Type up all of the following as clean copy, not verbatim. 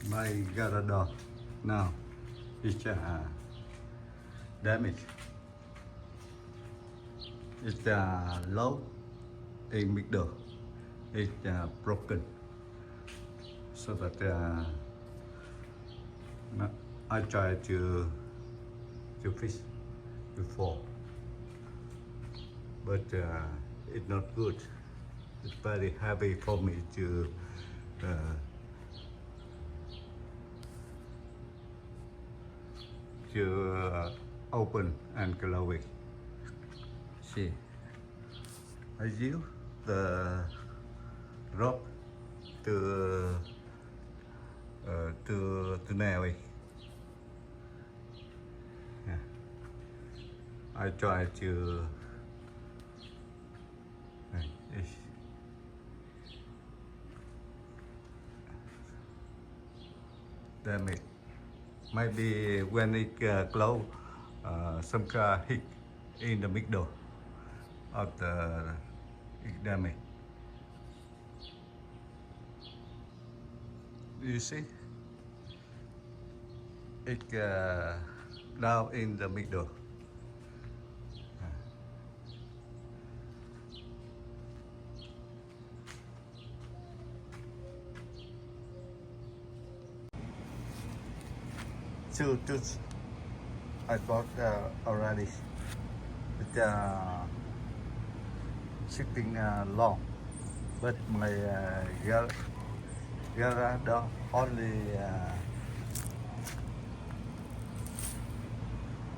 my Garador now is damaged. It's low in middle. It's broken. So that I try to fix before, but it's not good. It's very heavy for me uh, to open and close it. See, I use the rope to nail it. Yeah. I try to damage. Maybe when it close, some car hit in the middle of the damage. You see, it down in the middle. Two tools I bought already. It's shipping long, but my Garador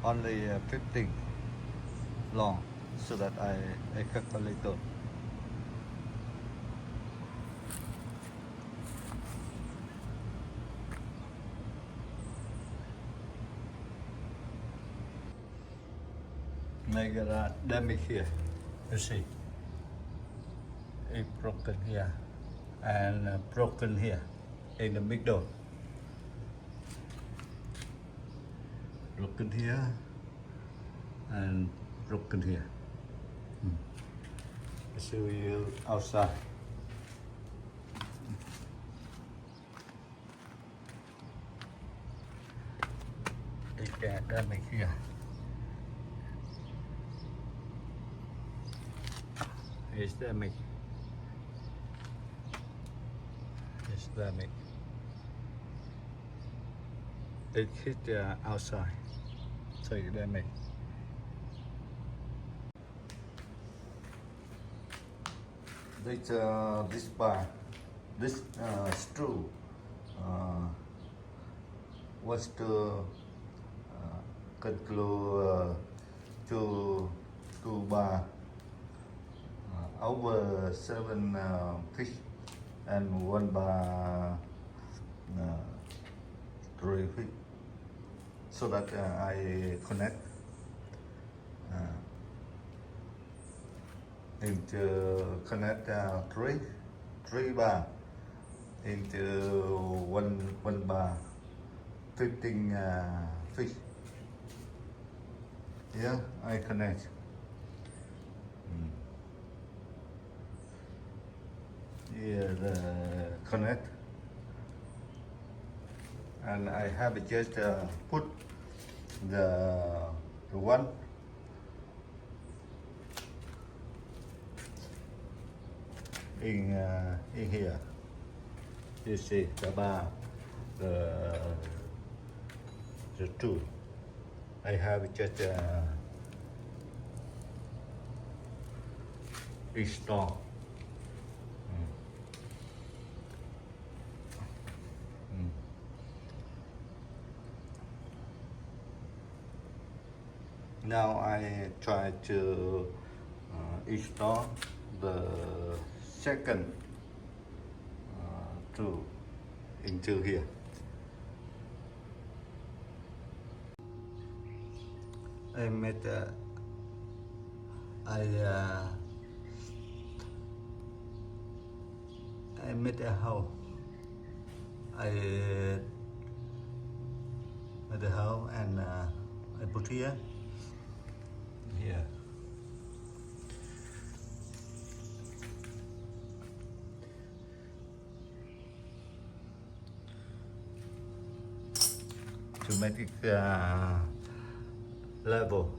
only 15 long, so that I cut a little. Make a damage here. You see, it broken here and broken here in the middle. Broken here and broken here. I show you outside. It got damage here. It's damage. It's damage. It hit outside, so it's damage. This bar, this screw was to conclude two bar over 7 feet and one bar 3 feet, so that I connect three bar into one bar 15 feet. Yeah, I connect. Here connect, and I have just put the one in here. You see the bar, the two. I have just install. Now I try to install the second tool into here. I made I made a hole. I made a hole and I put here. Here. to make it level.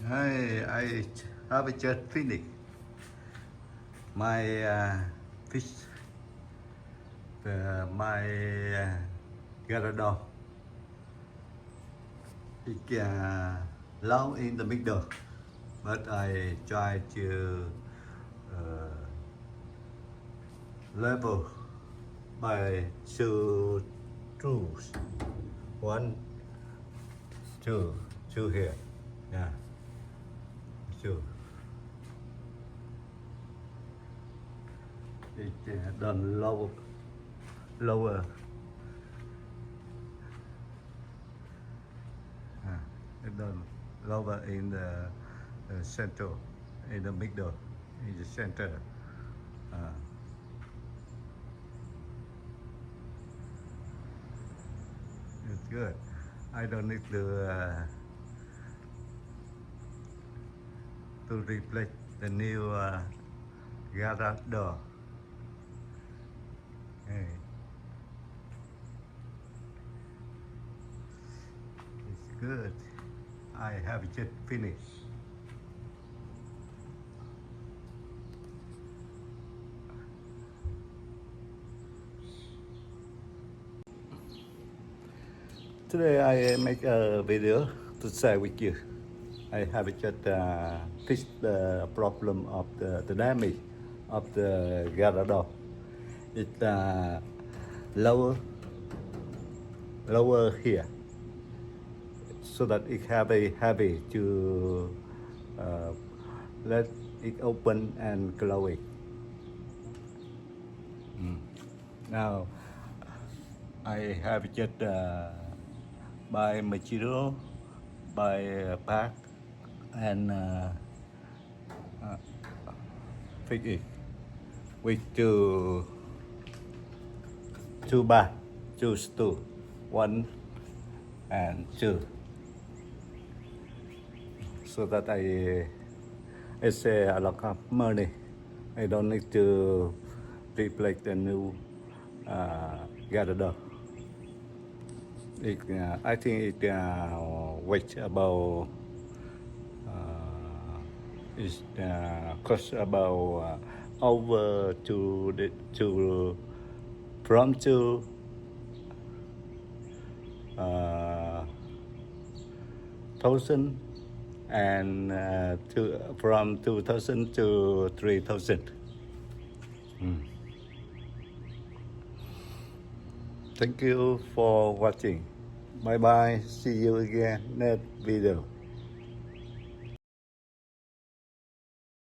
I have just finished my fish, my garador. It's long in the middle, but I try to level by two tools. One, two here. Yeah. Two. It's done lower. It's done lower in the center, in the middle, in the center. It's good. I don't need to replace the new garage door. Hey. It's good. I have just finished. Today I make a video to share with you. I have just fixed the problem of the damage of the garage door. It's lower here, so that it have a heavy to let it open and close it. Now I have just buy material, buy part, and fix it with two bar, two stool, one and two, so that I save a lot of money. I don't need to replace the new garage door. I think it weight about cost about over from to thousand and from 2,000 to 3,000. Thank you for watching. Bye bye. See you again next video.